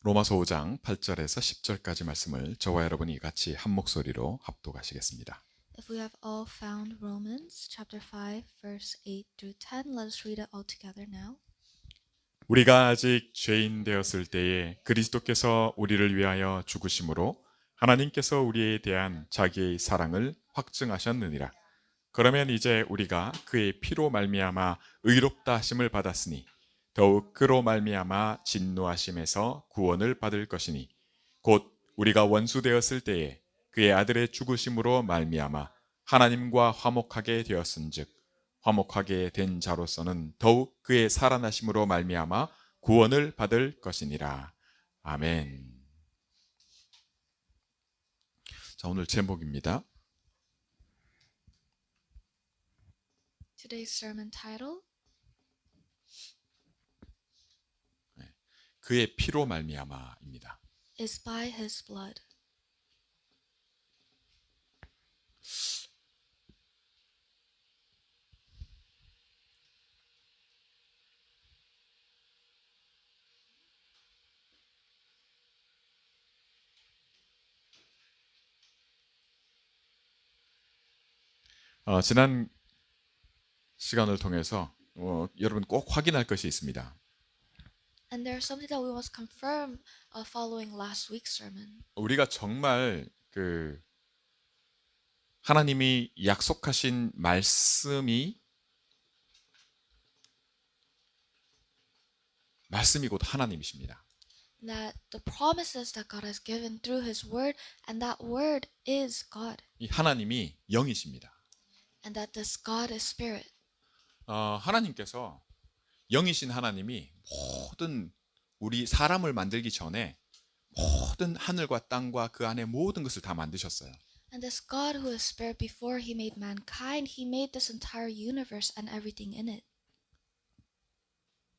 로마서 5장 8절에서 10절까지 말씀을 저와 여러분이 같이 한 목소리로 합독하시겠습니다. If we have all found Romans chapter 5 verse 8 through 10, let us read it all together now. 우리가 아직 죄인 되었을 때에 그리스도께서 우리를 위하여 죽으심으로 하나님께서 우리에 대한 자기의 사랑을 확증하셨느니라. 그러면 이제 우리가 그의 피로 말미암아 의롭다 하심을 받았으니 더욱 그로 말미암아 진노하심에서 구원을 받을 것이니 곧 우리가 원수 되었을 때에 그의 아들의 죽으심으로 말미암아 하나님과 화목하게 되었은즉 화목하게 된 자로서는 더욱 그의 살아나심으로 말미암아 구원을 받을 것이니라. 아멘. 자, 오늘 제목입니다. Today's sermon title, 그의 피로 말미암아입니다. is by his blood. 지난 시간을 통해서 여러분 꼭 확인할 것이 있습니다. And there's something that we must confirm following last week's sermon. 우리가 정말 하나님이 약속하신 말씀이 곧 하나님이십니다. That the promises that God has given through his word, and that word is God. 이 하나님이 영이십니다. And that this God is spirit. 하나님께서 영이신 하나님이 모든 우리 사람을 만들기 전에 모든 하늘과 땅과 그 안에 모든 것을 다 만드셨어요. And this God who is spirit, before he made mankind, he made this entire universe and everything in it.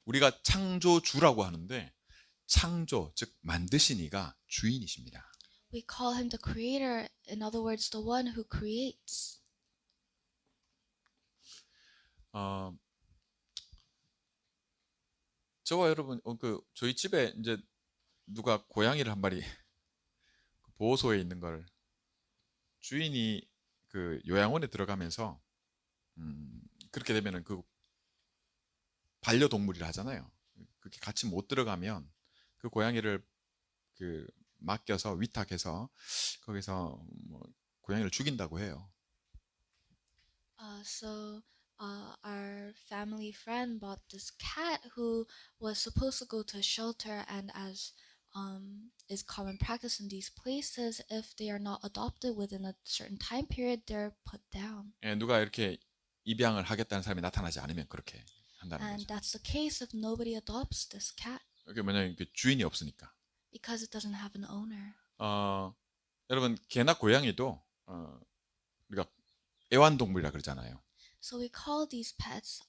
우리가 창조주라고 하는데 창조, 즉 만드신 이가 주인이십니다. We call him the creator, in other words, the one who creates. 저와 여러분 저희 집에 이제 누가 고양이를 한 마리 보호소에 있는 걸 주인이 요양원에 들어가면서 그렇게 되면은 반려동물이라 하잖아요. 그렇게 같이 못 들어가면 그 고양이를 맡겨서 위탁해서 거기서 고양이를 죽인다고 해요. Our family friend bought this cat who was supposed to go to a shelter, and as is common practice in these places, if they are not adopted within a certain time period, they're put down. 누가 이렇게 입양을 하겠다는 사람이 나타나지 않으면 그렇게 한다는 And 거죠. that's the case if nobody adopts this cat, 이게 뭐냐면 주인이 없으니까. because it doesn't have an owner. 여러분 개나 고양이도 우리가 애완동물이라 그러잖아요. So we call these pets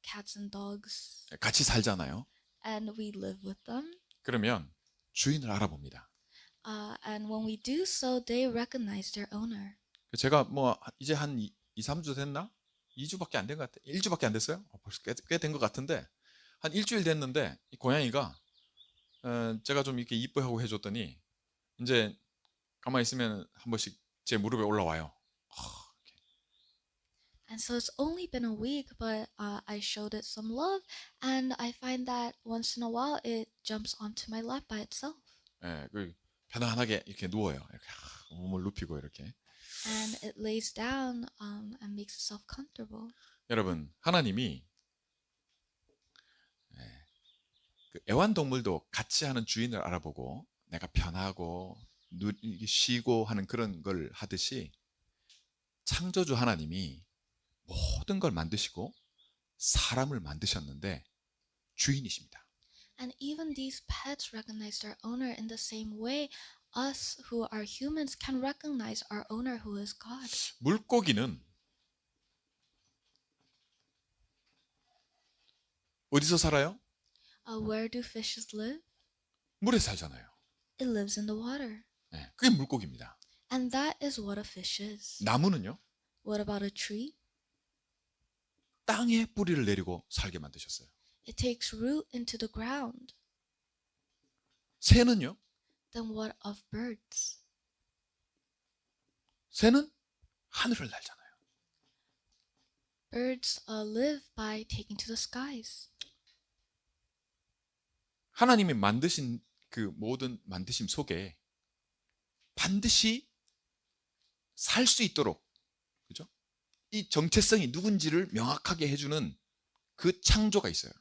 cats and dogs, 같이 살잖아요. and we live with them. 그러면 주인을 알아봅니다. And when we do so, they recognize their owner. 제가 이제 한 2, 3주 됐나? 2주밖에 안 된 것 같아요. 1주밖에 안 됐어요? 벌써 꽤 된 것 같은데 한 일주일 됐는데 이 고양이가 제가 좀 이렇게 이뻐하고 해줬더니 이제 가만히 있으면 한 번씩 제 무릎에 올라와요. And so it's only been a week, but I showed it some love, and I find that once in a while it jumps onto my lap by itself. 편안하게 이렇게 누워요. 이렇게 몸을 눕히고 이렇게. And it lays down and makes itself comfortable. 여러분, 하나님이 애완동물도 같이 하는 주인을 알아보고 내가 편하고 쉬고 하는 그런 걸 하듯이 창조주 하나님이 모든 걸 만드시고 사람을 만드셨는데 주인이십니다. And even these pets recognize their owner in the same way us who are humans can recognize our owner who is God. 물고기는 어디서 살아요? Where do fishes live? 물에 살잖아요. It lives in the water. 그게 물고기입니다. And that is what a fish is. 나무는요? What about a tree? 땅에 뿌리를 내리고 살게 만드셨어요. It takes root into the ground. 새는요? Then what of birds? 새는 하늘을 날잖아요. Birds live by taking to the skies. 하나님이 만드신 그 모든 만드심 속에 반드시 살 수 있도록, 그죠? 이 정체성이 누군지를 명확하게 해주는 그 창조가 있어요.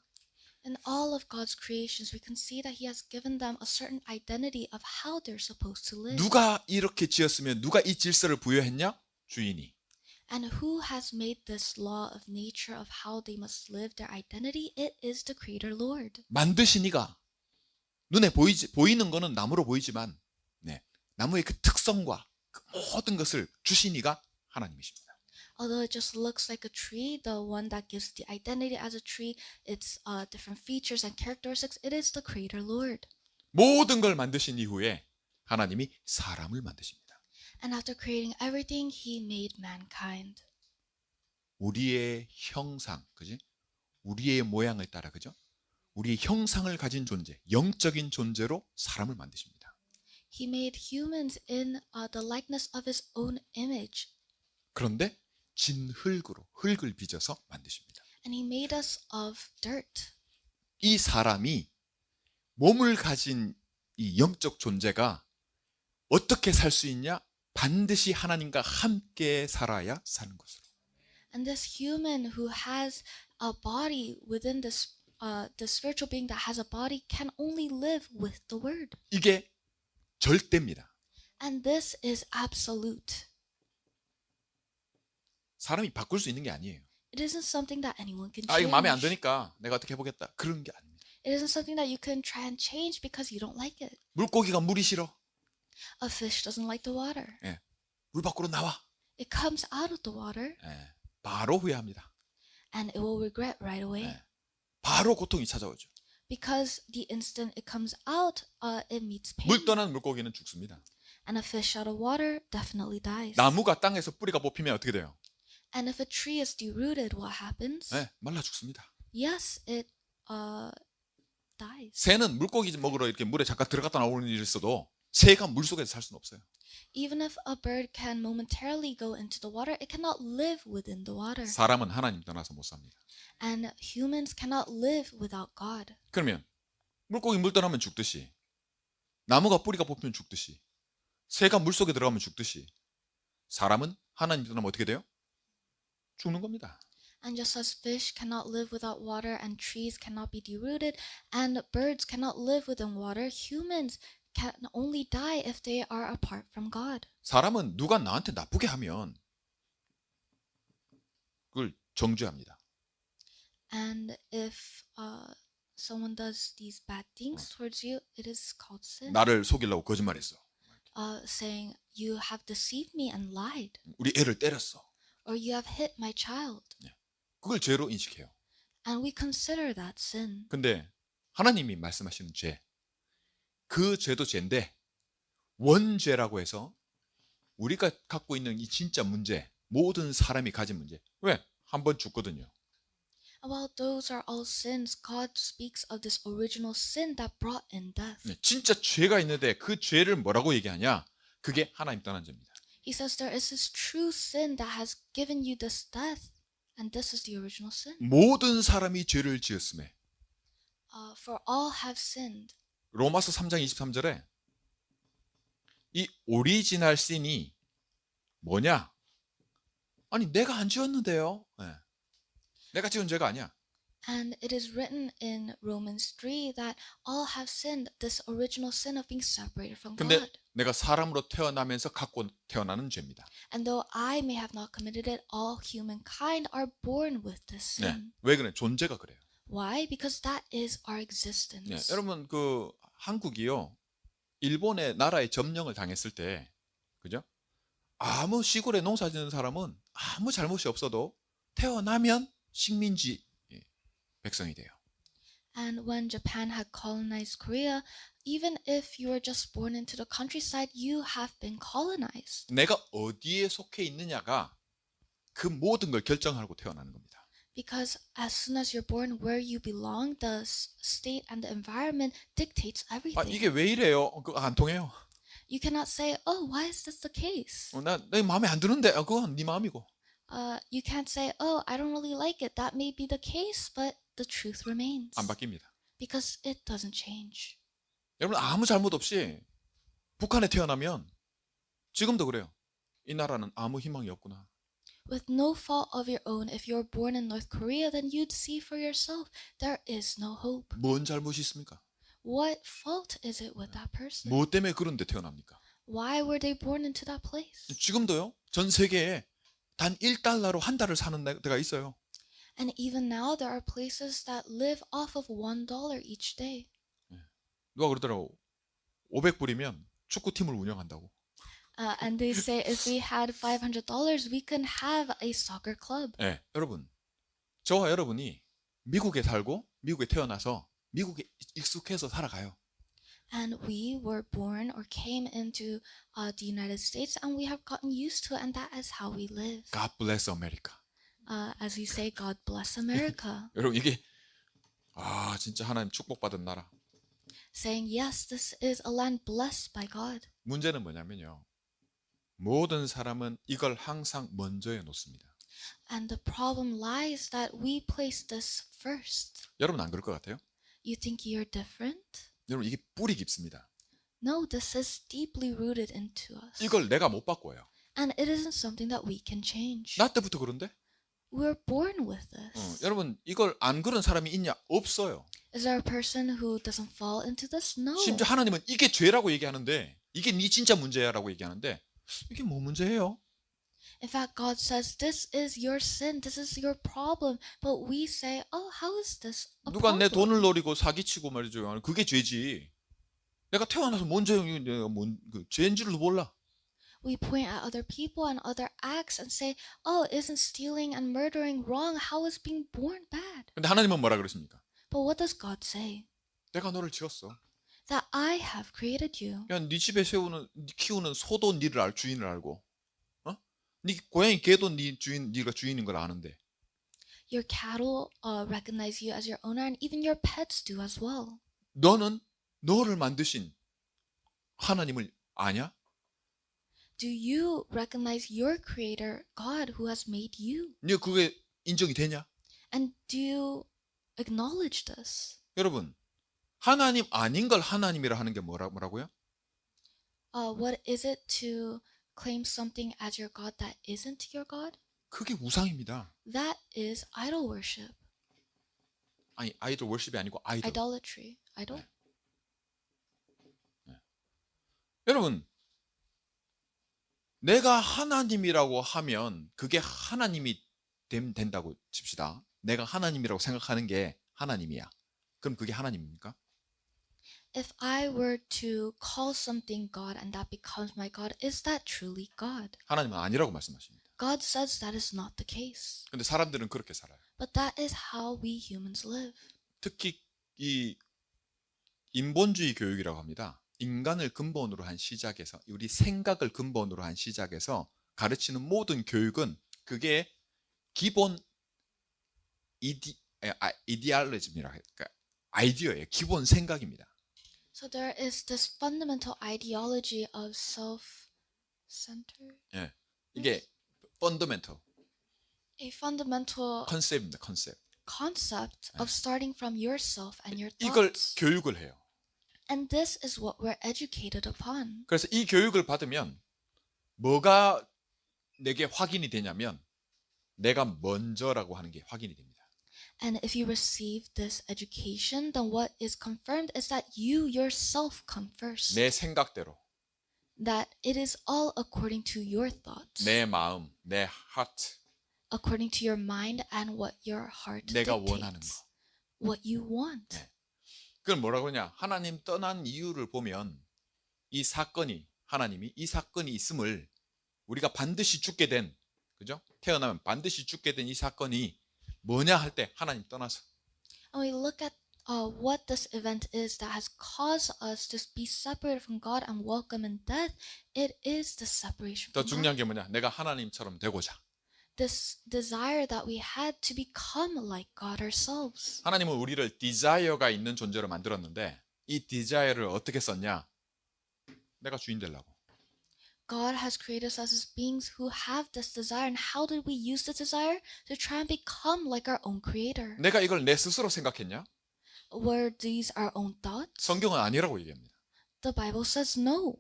In all of God's creations, we can see that He has given them a certain identity of how they're supposed to live. 누가 이렇게 지었으면 누가 이 질서를 부여했냐? 주인이. And who has made this law of nature of how they must live their identity? It is the Creator Lord. 만드신 이가 눈에 보이는 거는 나무로 보이지만 나무의 그 특성과 그 모든 것을 주신 이가 하나님이십니다. Although it just looks like a tree, the one that gives the identity as a tree, its different features and characteristics, it is the Creator Lord. 모든 걸 만드신 이후에 하나님이 사람을 만드십니다. And after creating everything, He made mankind. 우리의 형상, 그지? 우리의 모양을 따라, 그죠? 우리의 형상을 가진 존재, 영적인 존재로 사람을 만드십니다. He made humans in the likeness of His own image. 그런데 진흙으로, 흙을 빚어서 만드십니다. And He made us of dirt. 이 사람이 몸을 가진 이 영적 존재가 어떻게 살 수 있냐? 반드시 하나님과 함께 살아야 사는 것으로. And this human who has a body within this the spiritual being that has a body can only live with the Word. 이게 절대입니다. And this is absolute. 사람이 바꿀 수 있는 게 아니에요. It isn't something that anyone can 아, 이거 마음에 안 change. 드니까 내가 어떻게 해보겠다. 그런 게 아닙니다. It isn't something that you can try and change because you don't like it. 물고기가 물이 싫어. A fish doesn't like the water. 예. 물 밖으로 나와. It comes out of the water 예. 바로 후회합니다. and it will regret right away. 예. 바로 고통이 찾아오죠. Because the instant it comes out, it meets pain. 물 떠난 물고기는 죽습니다. And a fish out of water definitely dies. 나무가 땅에서 뿌리가 뽑히면 어떻게 돼요? And if a tree is derooted, what happens? 예. 말라 죽습니다. Yes, it dies. 새는 물고기 먹으러 이렇게 물에 잠깐 들어갔다 나오는 일이 있어도 새가 물 속에서 살 수는 없어요. Even if a bird can momentarily go into the water, it cannot live within the water. 사람은 하나님 떠나서 못 삽니다. And humans cannot live without God. 그러면 물고기 물 떠나면 죽듯이, 나무가 뿌리가 뽑히면 죽듯이, 새가 물 속에 들어가면 죽듯이, 사람은 하나님 떠나면 어떻게 돼요? 죽는 겁니다. And just as fish cannot live without water, and trees cannot be derooted, and birds cannot live within water, humans can only die if they are apart from God. 사람은 누가 나한테 나쁘게 하면 그걸 정죄합니다. And if someone does these bad things towards you, it is called sin. 나를 속이려고 거짓말했어. Saying, you have deceived me and lied, 우리 애를 때렸어. or you have hit my child. 그걸 죄로 인식해요. And we consider that sin. 근데 하나님이 말씀하시는 죄, 그 죄도 죄인데 원죄라고 해서 우리가 갖고 있는 이 진짜 문제, 모든 사람이 가진 문제. 왜? 한 번 죽거든요. While those are all sins, God speaks of this original sin that brought in death. 진짜 죄가 있는데 그 죄를 뭐라고 얘기하냐? 그게 하나님 떠난 죄입니다. He says there is this true sin that has given you this death, and this is the original sin. 모든 사람이 죄를 지었음에. For all have sinned. 로마서 3장 23절에 이 오리지널 신이 뭐냐? 아니 내가 안 지었는데요. 내가 지은 죄가 아니야. And it is written in Romans 3 that all have sinned, this original sin of being separated from 근데 God. 내가 사람으로 태어나면서 갖고 태어나는 죄입니다. And though I may have not committed it, all humankind are born with this sin. 왜 그래? 존재가 그래요. Why? Because that is our existence. 여러분 그 한국이요, 일본의 나라에 점령을 당했을 때, 그죠? 아무 시골에 농사 짓는 사람은 아무 잘못이 없어도 태어나면 식민지 백성이 돼요. And when Japan had colonized Korea, even if you were just born into the countryside, you have been colonized. 내가 어디에 속해 있느냐가 그 모든 걸 결정하고 태어나는 겁니다. Because as soon as you're born, where you belong, the state and the environment dictates 아, everything. 이게 왜 이래요? 그거 안 통해요. You cannot say, "Oh, why is this the case?" 내 마음에 안 드는데 그건 네 마음이고. You can't say, "Oh, I don't really like it." That may be the case, but the truth remains. 안 바뀝니다. Because it doesn't change. 여러분 아무 잘못 없이 북한에 태어나면 지금도 그래요. 이 나라는 아무 희망이 없구나. With no fault of your own, if you're born in North Korea, then you'd see for yourself there is no hope. 뭔 잘못이 있습니까? What fault is it with that person? 뭐 때문에 그런 데 태어납니까? Why were they born into that place? 지금도요. 전 세계에 단 1달러로 한 달을 사는 데가 있어요. And even now, there are places that live off of $1 each day. 누가 그러더라고. 500불이면 축구팀을 운영한다고. And they say if we had $500, we can have a soccer club. 네, 여러분. 저와 여러분이 미국에 살고 미국에 태어나서 미국에 익숙해서 살아가요. And we were born or came into the United States, and we have gotten used to it, and that is how we live. God bless America. As we say, God bless America. 여러분 이게 진짜 하나님 축복받은 나라. Saying, yes, this is a land blessed by God. 문제는 뭐냐면요. 모든 사람은 이걸 항상 먼저에 놓습니다. And the problem lies that we place this first. 여러분 안 그럴 것 같아요? You think you're different? 여러분 이게 뿌리 깊습니다. No, this is deeply rooted into us. 이걸 내가 못 바꿔요. And it isn't something that we can change. 나 때부터 그런데? We're born with this. 여러분 이걸 안 그런 사람이 있냐? 없어요. Is there a person who doesn't fall into this? No. 심지어 하나님은 이게 죄라고 얘기하는데 이게 네 진짜 문제야라고 얘기하는데 이게 뭐 문제예요? In fact, God says this is your sin, this is your problem. But we say, oh, how is this a 누가 내 problem? 돈을 노리고 사기치고 말이죠. 그게 죄지. 내가 태어나서 뭔 죄, 내가 뭔 죄인 줄도 몰라. We point at other people and other acts and say, oh, isn't stealing and murdering wrong? How is being born bad? 근데 하나님은 뭐라 그러십니까? But what does God say? 내가 너를 지었어. That I have created you. 야, 네 집에 키우는 소도 니를 주인을 알고, 네 고양이 개도 네가 주인인 걸 아는데. Your cattle recognize you as your owner, and even your pets do as well. 너는 너를 만드신 하나님을 아냐? Do you recognize your creator, God, who has made you? 네 그게 인정이 되냐? And do you acknowledge this? 여러분, 하나님 아닌 걸 하나님이라 하는 게 뭐라고요? What is it to claim something as your God that isn't your God? 그게 우상입니다. That is idol worship. 아니, 아이돌 월십이 아니고 아이돌. Idolatry. Idol? 여러분, 내가 하나님이라고 하면 그게 하나님이 된다고 칩시다. 내가 하나님이라고 생각하는 게 하나님이야. 그럼 그게 하나님입니까? If I were to call something God and that becomes my God, is that truly God? 하나님은 아니라고 말씀하십니다. God says that is not the case. 근데 사람들은 그렇게 살아요. But that is how we humans live. 특히 이 인본주의 교육이라고 합니다. 인간을 근본으로 한 시작에서 우리 생각을 근본으로 한 시작에서 가르치는 모든 교육은 그게 기본 이디올로지입니다. 그러니까 아이디어예요. 기본 생각입니다. So there is this fundamental ideology of self-centered. 예, 이게 fundamental A fundamental 컨셉입니다. 컨셉. concept of starting from yourself and your 이걸 thoughts. 교육을 해요. And this is what we're educated upon. 그래서 이 교육을 받으면 뭐가 내게 확인이 되냐면 내가 먼저라고 하는 게 확인이 됩니다. And if you receive this education, then what is confirmed is that you yourself come first. 내 생각대로, That it is all according to your thoughts. 내 마음, 내 heart, According to your mind and what your heart 내가 원하는 dictates. 거. What you want. 네. 그건 뭐라고 하냐? 하나님 떠난 이유를 보면 이 사건이 하나님이 이 사건이 있음을 우리가 반드시 죽게 된, 그죠? 태어나면 반드시 죽게 된 이 사건이 뭐냐 할 때 하나님 떠나서. And we look at what this event is that has caused us to be separated from God and welcome in death. It is the separation 더 from 중요한 God. 게 뭐냐? 내가 하나님처럼 되고자. this desire that we had to become like God ourselves. 하나님은 우리를 디자이어가 있는 존재로 만들었는데 이 디자이어를 어떻게 썼냐? 내가 주인 되려고. God has created us as beings who have this desire, and how did we use the desire? To try and become like our own creator. 내가 이걸 내 스스로 생각했냐? Were these our own thoughts? 성경은 아니라고 얘기합니다. The Bible says no.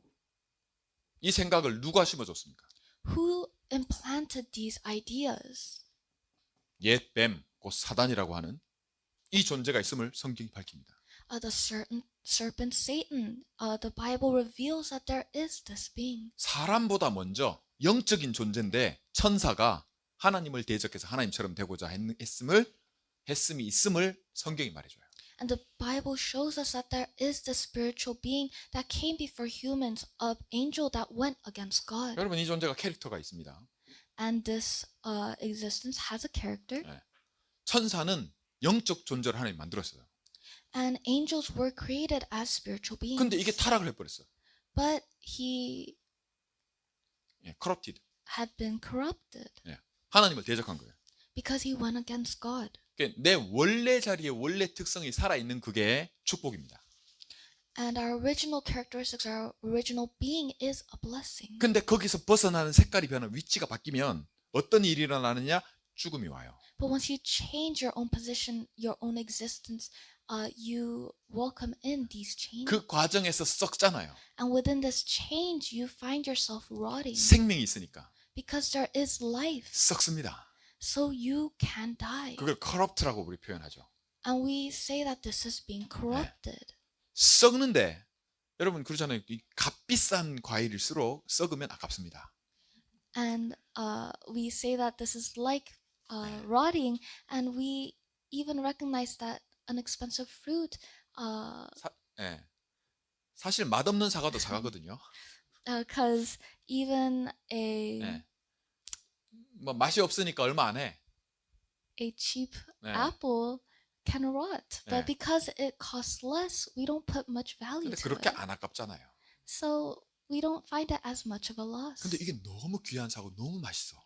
이 생각을 누가 심어줬습니까? Who implanted these ideas? 옛 뱀, 곧 사단이라고 하는 이 존재가 있음을 성경이 밝힙니다. The serpent Satan. The Bible reveals that there is this being. 사람보다 먼저 영적인 존재인데 천사가 하나님을 대적해서 하나님처럼 되고자 했음이 있음을 성경이 말해줘요. And the Bible shows us that there is this spiritual being that came before humans, an angel that went against God. 여러분 이 존재가 캐릭터가 있습니다. And this existence has a character. 네. 천사는 영적 존재를 하나님 만들었어요. And angels were created as spiritual beings. 근데 이게 타락을 해버렸어요. But he corrupted. had been corrupted 하나님을 대적한 거예요. because he went against God. 내 원래 자리에 원래 특성이 살아있는 그게 축복입니다. And our original characteristics, our original being is a blessing. 근데 거기서 벗어나는 색깔이 변하는 위치가 바뀌면 어떤 일이 일어나느냐? 죽음이 와요. But once you change your own position, your own existence, you welcome in these changes. 그 과정에서 썩잖아요. And within this change, you find yourself rotting. 생명이 있으니까 Because there is life. 썩습니다. So you can die. 그걸 corrupt라고 우리 표현하죠. And we say that this is being corrupted. 썩는데 여러분 그러잖아요. 이 값비싼 과일일수록 썩으면 아깝습니다. And we say that this is like rotting, and we even recognize that an expensive fruit, 사실 맛없는 사과도 사과거든요. because even a 뭐 맛이 없으니까 얼마 안 해. cheap apple can rot, but because it costs less, we don't put much value 근데 to 그렇게 it. 안 아깝잖아요. So we don't find it as much of a loss. 근데 이게 너무 귀한 사고 너무 맛있어.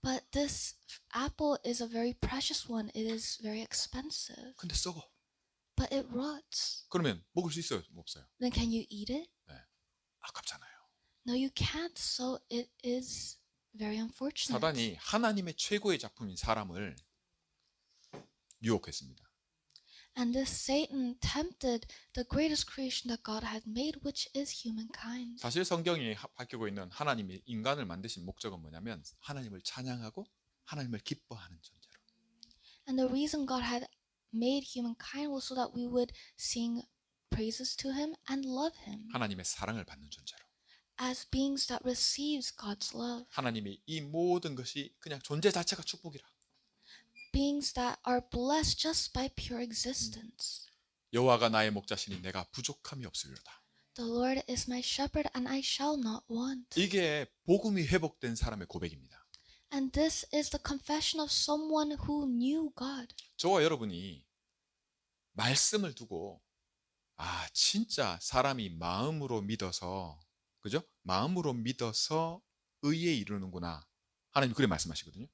But this apple is a very precious one. It is very expensive, 근데 썩어. but it rots. 그러면 먹을 수 있어요? 없어요? Then can you eat it? 아깝잖아요. No, you can't. So it is very unfortunate. 사단이 하나님의 최고의 작품인 사람을 유혹했습니다. And this Satan tempted the greatest creation that God had made, which is humankind. 사실 성경이 밝히고 있는 하나님이 인간을 만드신 목적은 뭐냐면 하나님을 찬양하고 하나님을 기뻐하는 존재로. And the reason God had made humankind was so that we would sing praises to him and love him 하나님의 사랑을 받는 존재로. as beings that receives God's love. 하나님이 이 모든 것이 그냥 존재 자체가 축복이라. Beings that are blessed just by pure existence. 여호와가 나의 목자시니 내가 부족함이 없으리로다. The Lord is my shepherd and I shall not want. 이게 복음이 회복된 사람의 고백입니다. And this is the confession of someone who knew God. 저와 여러분이 말씀을 두고 진짜 사람이 마음으로 믿어서 그죠? 마음으로 믿어서 의에 이르는구나. 하나님 그래 말씀하시거든요.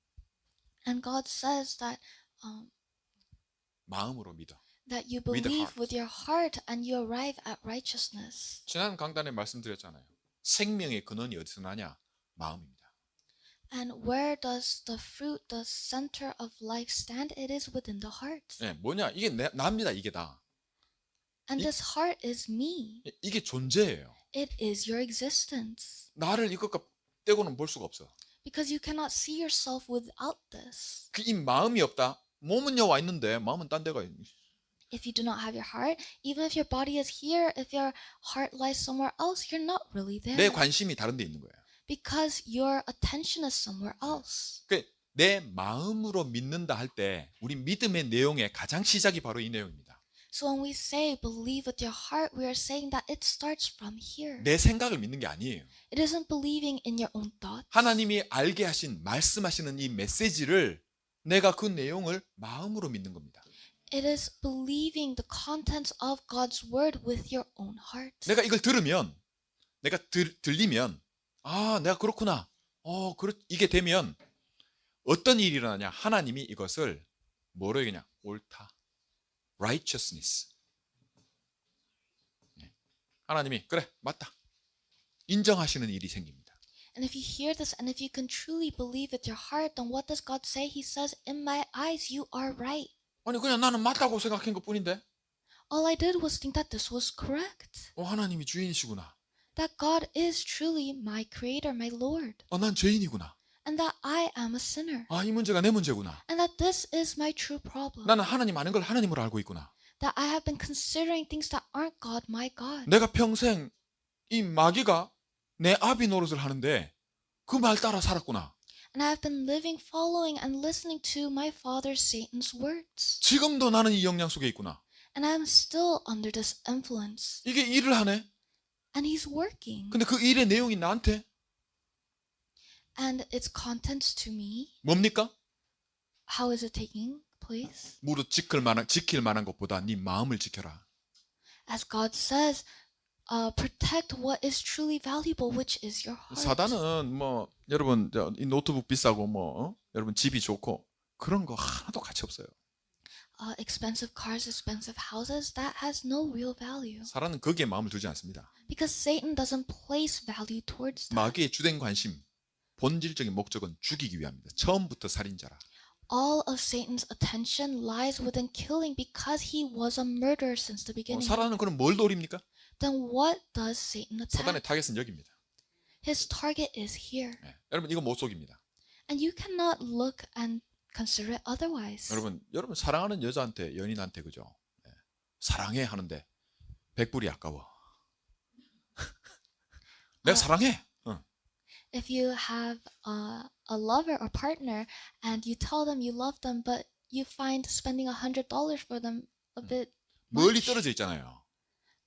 And God says that 마음으로 믿어. that you With the believe heart. with your heart and you arrive at righteousness. 지난 강단에 말씀드렸잖아요. 생명의 근원이 어디서 나냐? 마음입니다. And where does the fruit, the center of life stand? It is within the heart. 뭐냐? 이게 나입니다. 이게 다. And this heart is me. 이게 존재예요. It is your existence. 나를 이것과 떼고는 볼 수가 없어. Because you cannot see yourself without this. 이 마음이 없다. 몸은요 와 있는데 마음은 딴 데가 있는. If you do not have your heart, even if your body is here, if your heart lies somewhere else, you're not really there. 내 관심이 다른 데 있는 거예요. Because your attention is somewhere else. 내 마음으로 믿는다 할 때 우리 믿음의 내용의 가장 시작이 바로 이 내용입니다. So when we say believe with your heart, we are saying that it starts from here. 내 생각을 믿는 게 아니에요. It isn't believing in your own thoughts. 하나님이 알게 하신 말씀하시는 이 메시지를 내가 그 내용을 마음으로 믿는 겁니다. It is believing the contents of God's word with your own heart. 내가 이걸 들으면 내가 들리면 내가 그렇구나. 이게 되면 어떤 일이 일어나냐? 하나님이 이것을 뭐로 얘기하냐? 옳다. righteousness. 하나님이 그래 맞다. 인정하시는 일이 생깁니다. And if you hear this and if you can truly believe with your heart, then what does God say? He says, in my eyes, you are right. 아니 그냥 나는 맞다고 생각한 것뿐인데 All I did was think that this was correct. 하나님이 주인이시구나. That God is truly my creator, my Lord. 난 죄인이구나. And that I am a sinner. 이 문제가 내 문제구나. And that this is my true problem. 나는 하나님 아는 걸 하나님으로 알고 있구나. That I have been considering things that aren't God, my God. 내가 평생 이 마귀가 내 아비 노릇을 하는데 그 말 따라 살았구나. And I have been living, following, and listening to my father Satan's words. 지금도 나는 이 영향 속에 있구나. And I am still under this influence. 이게 일을 하네. And he's working. 근데 그 일의 내용이 나한테 And its contents to me. 뭡니까? How is it taking place? 무릇 지킬 만한 것보다 네 마음을 지켜라. As God says, protect what is truly valuable, which is your heart. 사단은 뭐 여러분 이 노트북 비싸고 여러분 집이 좋고 그런 거 하나도 가치 없어요. Expensive cars, expensive houses, that has no real value. 사단은 거기에 마음을 두지 않습니다. Because Satan doesn't place value towards that. 마귀의 주된 관심, 본질적인 목적은 죽이기 위함입니다. 처음부터 살인자라. All of Satan's attention lies within killing because he was a murderer since the beginning. 사단은 그럼 뭘 노립니까? Then what does Satan 사단의 attack? 타겟은 여기입니다. His target is here. 여러분 이거 못 속입니다. And you cannot look and consider it otherwise. 여러분 사랑하는 여자한테 연인한테 그죠? 사랑해 하는데 100불이 아까워. 내가 사랑해. If you have a lover or partner and you tell them you love them, but you find spending $100 for them a bit 멀리 much, 떨어져 있잖아요.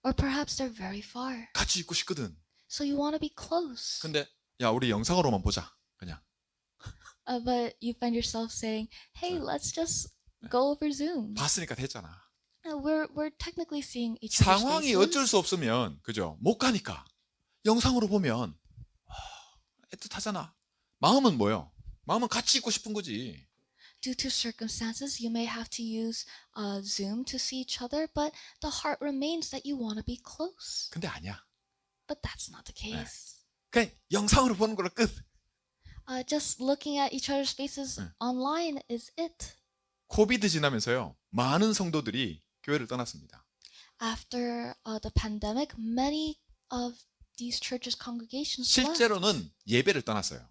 or perhaps they're very far, 같이 있고 싶거든. so you want to be close. 근데 야 우리 영상으로만 보자. 그냥. But you find yourself saying, "Hey, let's just go over Zoom." 봤으니까 됐잖아. We're technically seeing each other's 상황이 faces. 어쩔 수 없으면 그죠? 못 가니까 영상으로 보면 애틋하잖아. 마음은 뭐요? 마음은 같이 있고 싶은 거지. Due to circumstances, you may have to use Zoom to see each other, but the heart remains that you want to be close. 근데 아니야. But that's not the case. 그냥 영상으로 보는 걸로 끝. Just looking at each other's faces online is it. 코비드 지나면서요. 많은 성도들이 교회를 떠났습니다. After the pandemic, many of these churches congregations left. 실제로는 예배를 떠났어요.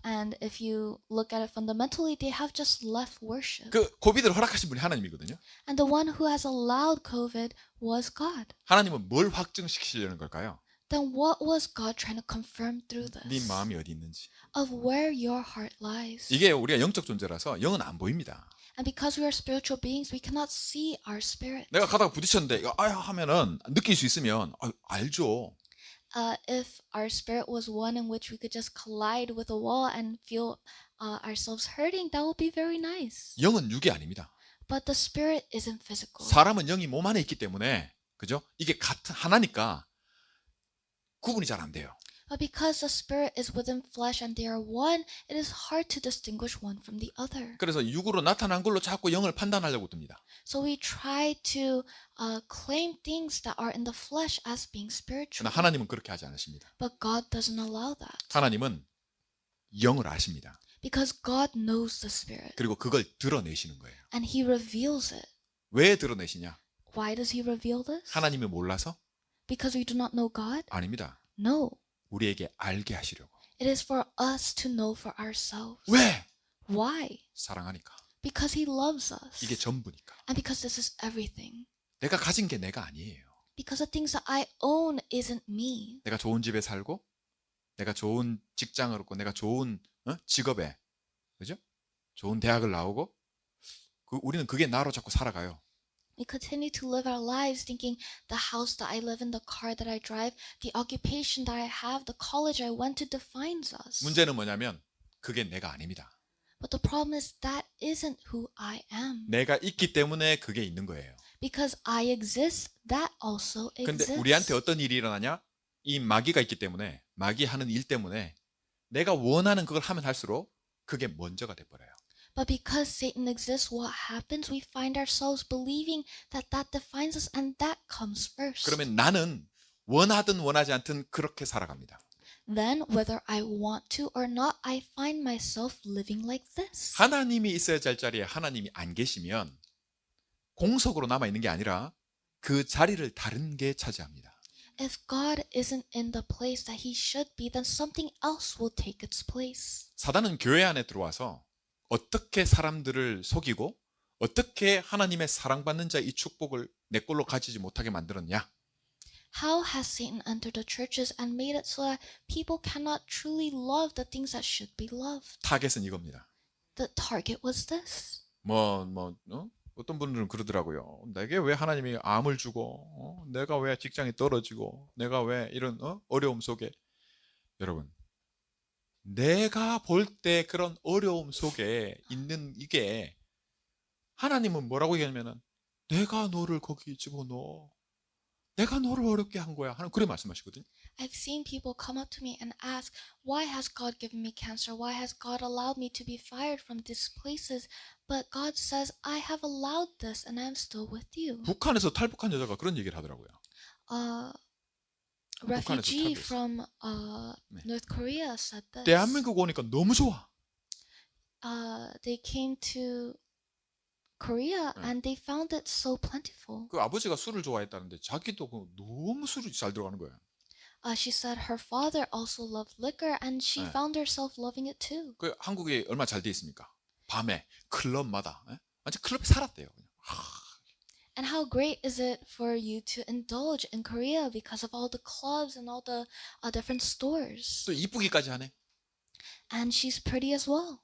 And if you look at it fundamentally, they have just left worship. 그 코비드를 허락하신 분이 하나님이거든요. And the one who has allowed COVID was God. 하나님은 뭘 확증시키려는 걸까요? Then what was God trying to confirm through 네 this? 마음이 어디 있는지. Of where your heart lies. 이게 우리가 영적 존재라서 영은 안 보입니다. And because we are spiritual beings, we cannot see our spirit. 내가 가다가 부딪혔는데 이거 아야 하면은 느낄 수 있으면 알죠. If our spirit was one in which we could just collide with a wall and feel ourselves hurting, that would be very nice. 영은 육이 아닙니다. But the spirit isn't physical. 사람은 영이 몸 안에 있기 때문에 그죠? 이게 같은 하나니까 구분이 잘 안 돼요. But because the spirit is within flesh and they are one, it is hard to distinguish one from the other. 그래서 육으로 나타난 걸로 자꾸 영을 판단하려고 듭니다. So we try to claim things that are in the flesh as being 그러나 spiritual. 하나님은 그렇게 하지 않으십니다. But God doesn't allow that. 하나님은 영을 아십니다. Because God knows the spirit. 그리고 그걸 드러내시는 거예요. And he reveals it. 왜 드러내시냐? Why does he reveal this? 하나님이 몰라서? Because we do not know God? 아닙니다. No. 우리에게 알게 하시려고. It is for us to know for ourselves. 왜? Why? 사랑하니까. Because he loves us. 이게 전부니까. And because this is everything. 내가 가진 게 내가 아니에요. Because the things that I own isn't me. 내가 좋은 집에 살고 내가 좋은 직장을 얻고 내가 좋은 직업에 그죠? 좋은 대학을 나오고 우리는 그게 나로 자꾸 살아가요. We continue to live our lives thinking the house that I live in, the car that I drive, the occupation that I have, the college I went to defines us. 문제는 뭐냐면 그게 내가 아닙니다. But the problem is that isn't who I am. 내가 있기 때문에 그게 있는 거예요. Because I exist, that also 근데 exists. 우리한테 어떤 일이 일어나냐? 이 마귀가 있기 때문에 마귀 하는 일 때문에 내가 원하는 그걸 하면 할수록 그게 먼저가 돼버려요. But because Satan exists, what happens? We find ourselves believing that that defines us, and that comes first. 그러면 나는 원하든 원하지 않든 그렇게 살아갑니다. Then, whether I want to or not, I find myself living like this. 하나님이 있어야 할 자리에 하나님이 안 계시면 공석으로 남아있는 게 아니라 그 자리를 다른 게 차지합니다. If God isn't in the place that he should be, then something else will take its place. 사단은 교회 안에 들어와서 어떻게 사람들을 속이고 어떻게 하나님의 사랑받는 자 이 축복을 내 걸로 가지지 못하게 만들었냐? How has Satan entered the churches and made it so that people cannot truly love the things that should be loved? 타겟은 이겁니다. The target was this. 어떤 분들은 그러더라고요. 내게 왜 하나님이 암을 주고, 내가 왜 직장이 떨어지고, 내가 왜 이런 어려움 속에. 여러분, 내가 볼 때 그런 어려움 속에 있는 이게 하나님은 뭐라고 얘기하냐면은 내가 너를 거기 집어넣어. 내가 너를 어렵게 한 거야. 하나님 그래 말씀하시거든요. I've seen people come up to me and ask, why has God given me cancer? Why has God allowed me to be fired from these places? But God says, I have allowed this and I'm still with you. 북한에서 탈북한 여자가 그런 얘기를 하더라고요. Refugee 탈북했어요. from 네. North Korea said this. 대한민국 오니까 너무 좋아. They came to Korea and they found it so plentiful. 그 아버지가 술을 좋아했다는데 자기도 너무 술이 잘 들어가는 거예요. She said her father also loved liquor and she 네. found herself loving it too. 그 한국이 얼마나 잘 돼 있습니까? 밤에 클럽마다 완전 클럽에 살았대요. And how great is it for you to indulge in Korea because of all the clubs and all the different stores. 또 이쁘기까지 하네. And she's pretty as well.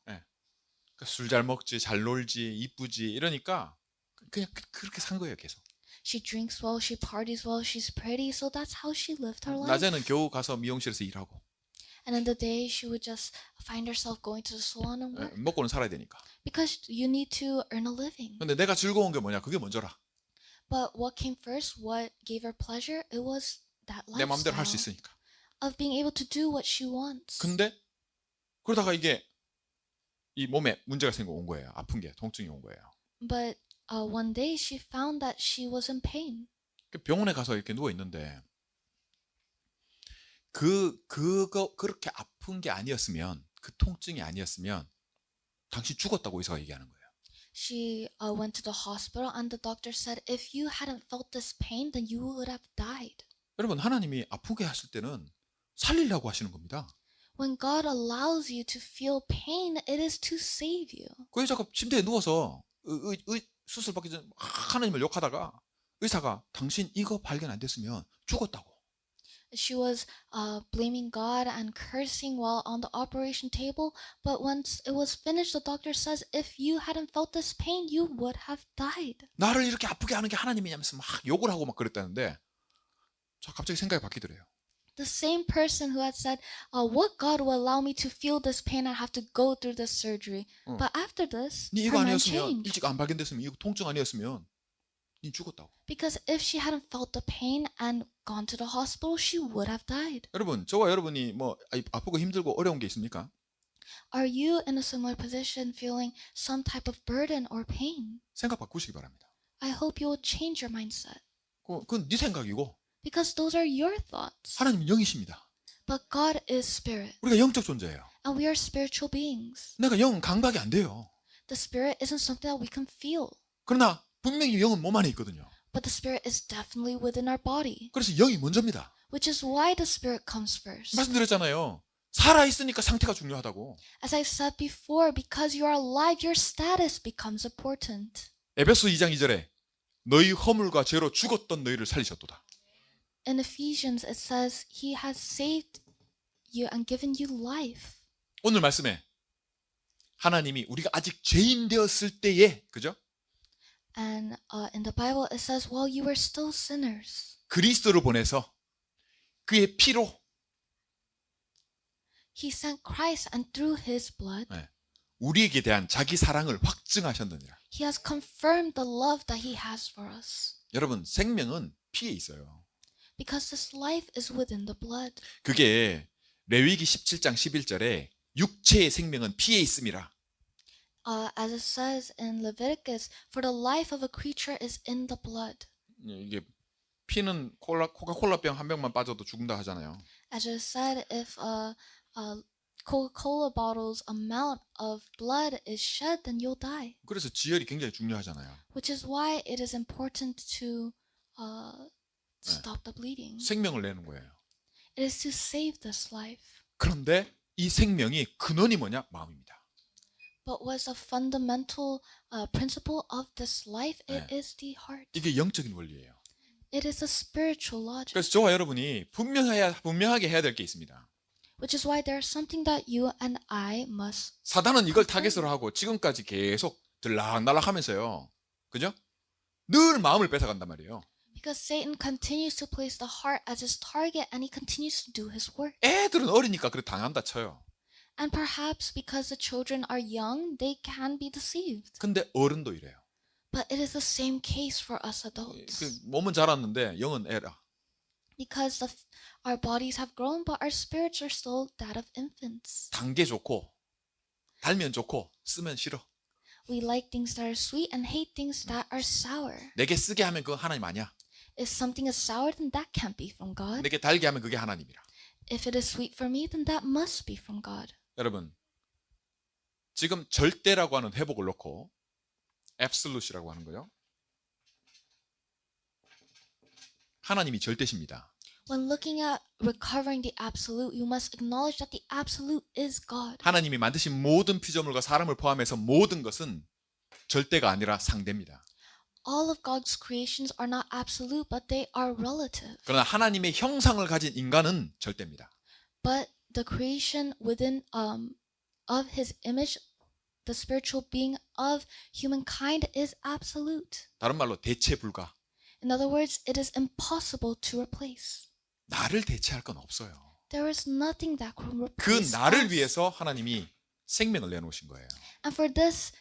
술 잘 먹지, 잘 놀지, 이쁘지 이러니까 그냥 그렇게 산 거예요, 계속. She drinks well, she parties well, she's pretty, so that's how she lived her life. 낮에는 겨우 가서 미용실에서 일하고. And in the day, she would just find herself going to the salon and work. 먹고는 살아야 되니까. Because you need to earn a living. 근데 내가 즐거운 게 뭐냐? 그게 먼저라. But what came first, what gave her pleasure, it was that 내 마음대로 할 수 lifestyle 있으니까. of being able to do what she wants. 근데 그러다가 이게 이 몸에 문제가 생겨 온 거예요. 아픈 게 통증이 온 거예요. But one day she found that she was in pain. 병원에 가서 이렇게 누워 있는데 그거 그렇게 아픈 게 아니었으면 그 통증이 아니었으면 당신 죽었다고 의사가 얘기하는 거예요. She went to the hospital and the doctor said, if you hadn't felt this pain, then you would have died. 여러분 하나님이 아프게 하실 때는 살리려고 하시는 겁니다. When God allows you to feel pain, it is to save you. 그 여자가 침대에 누워서 수술 받기 전에 하나님을 욕하다가 의사가 당신 이거 발견 안 됐으면 죽었다고. She was blaming God and cursing while on the operation table. But once it was finished, the doctor says, if you hadn't felt this pain, you would have died. 나를 이렇게 아프게 하는 게 하나님이냐면서 막 욕을 하고 막 그랬다는데 자 갑자기 생각이 바뀌더래요. The same person who had said, what God will allow me to feel this pain and have to go through this surgery. But after this, 네 her 이거 mind 아니었으면 changed. 일찍 안 발견됐으면 이거 통증 아니었으면 네 죽었다고. Because if she hadn't felt the pain and gone to the hospital, she would have died. 여러분 저와 여러분이 뭐 아프고 힘들고 어려운 게 있습니까? Are you in a similar position feeling some type of burden or pain? 생각 바꾸시기 바랍니다. I hope you will change your mindset. 그건 네 생각이고 Because those are your thoughts. 하나님은 영이십니다. But God is spirit. 우리가 영적 존재예요. And we are spiritual beings. 내가 영 감각이 안 돼요. The spirit isn't something that we can feel. 그러나 분명히 영은 몸 안에 있거든요. But the spirit is definitely within our body. 그래서 영이 먼저입니다. Which is why the spirit comes first. 말씀드렸잖아요. 살아있으니까 상태가 중요하다고. As I said before, because you are alive, your status becomes important. 에베소 2장 2절에 너희 허물과 죄로 죽었던 너희를 살리셨도다. In Ephesians, it says, He has saved you and given you life. 오늘 말씀에 하나님이 우리가 아직 죄인 되었을 때에, 그죠? And in the Bible, it says, while you were still sinners, 그리스도를 보내서 그의 피로 He sent Christ, and through His blood, 우리에게 대한 자기 사랑을 확증하셨느니라. He has confirmed the love that He has for us. 여러분 생명은 피에 있어요. Because this life is within the blood. 그게 레위기 17장 11절에 육체의 생명은 피에 있음이라. As it says in Leviticus, for the life of a creature is in the blood. 이게 피는 코카콜라 병 한 병만 빠져도 죽는다 하잖아요. As it said, if a Coca-Cola bottle's amount of blood is shed, then you'll die. 그래서 지혈이 굉장히 중요하잖아요. Which is why it is important to stop the bleeding. 생명을 내는 거예요. It is to save this life. 그런데 이 생명이 근원이 뭐냐? 마음입니다. But what's the fundamental principle of this life? It is the heart. 이게 영적인 원리예요. It is a spiritual logic. 그래서 저와 여러분이 분명하게 해야 될 게 있습니다. Which is why there's something that you and I must. 사단은 이걸 타겟으로 하고 지금까지 계속 들락날락 하면서요. 그죠? 늘 마음을 뺏어간단 말이에요. Because Satan continues to place the heart as his target and he continues to do his work. 애들은 어리니까 그래 당한다 쳐요. And perhaps because the children are young, they can be deceived. 근데 어른도 이래요. But it is the same case for us adults. 몸은 자랐는데 영은 애라. Because our bodies have grown, but our spirits are still that of infants. 단 게 좋고 달면 좋고 쓰면 싫어. We like things that are sweet and hate things that are sour. 내게 쓰게 하면 그거 하나님 아니야. If something is sour, then that can't be from God. 내게 달게 하면 그게 하나님이라. If it is sweet for me, then that must be from God. 여러분, 지금 절대라고 하는 회복을 놓고 absolute이라고 하는 거요. 하나님이 절대십니다. When looking at recovering the absolute, you must acknowledge that the absolute is God. 하나님이 만드신 모든 피조물과 사람을 포함해서 모든 것은 절대가 아니라 상대입니다. All of God's creations are not absolute, but they are relative. 그러나 하나님의 형상을 가진 인간은 절대입니다. But the creation within of His image, the spiritual being of humankind is absolute. 다른 말로 대체 불가. In other words, it is impossible to replace. 나를 대체할 건 없어요. There is nothing that can 그 replace 나를 us. 위해서 하나님이 생명을 내놓으신 거예요. And for this,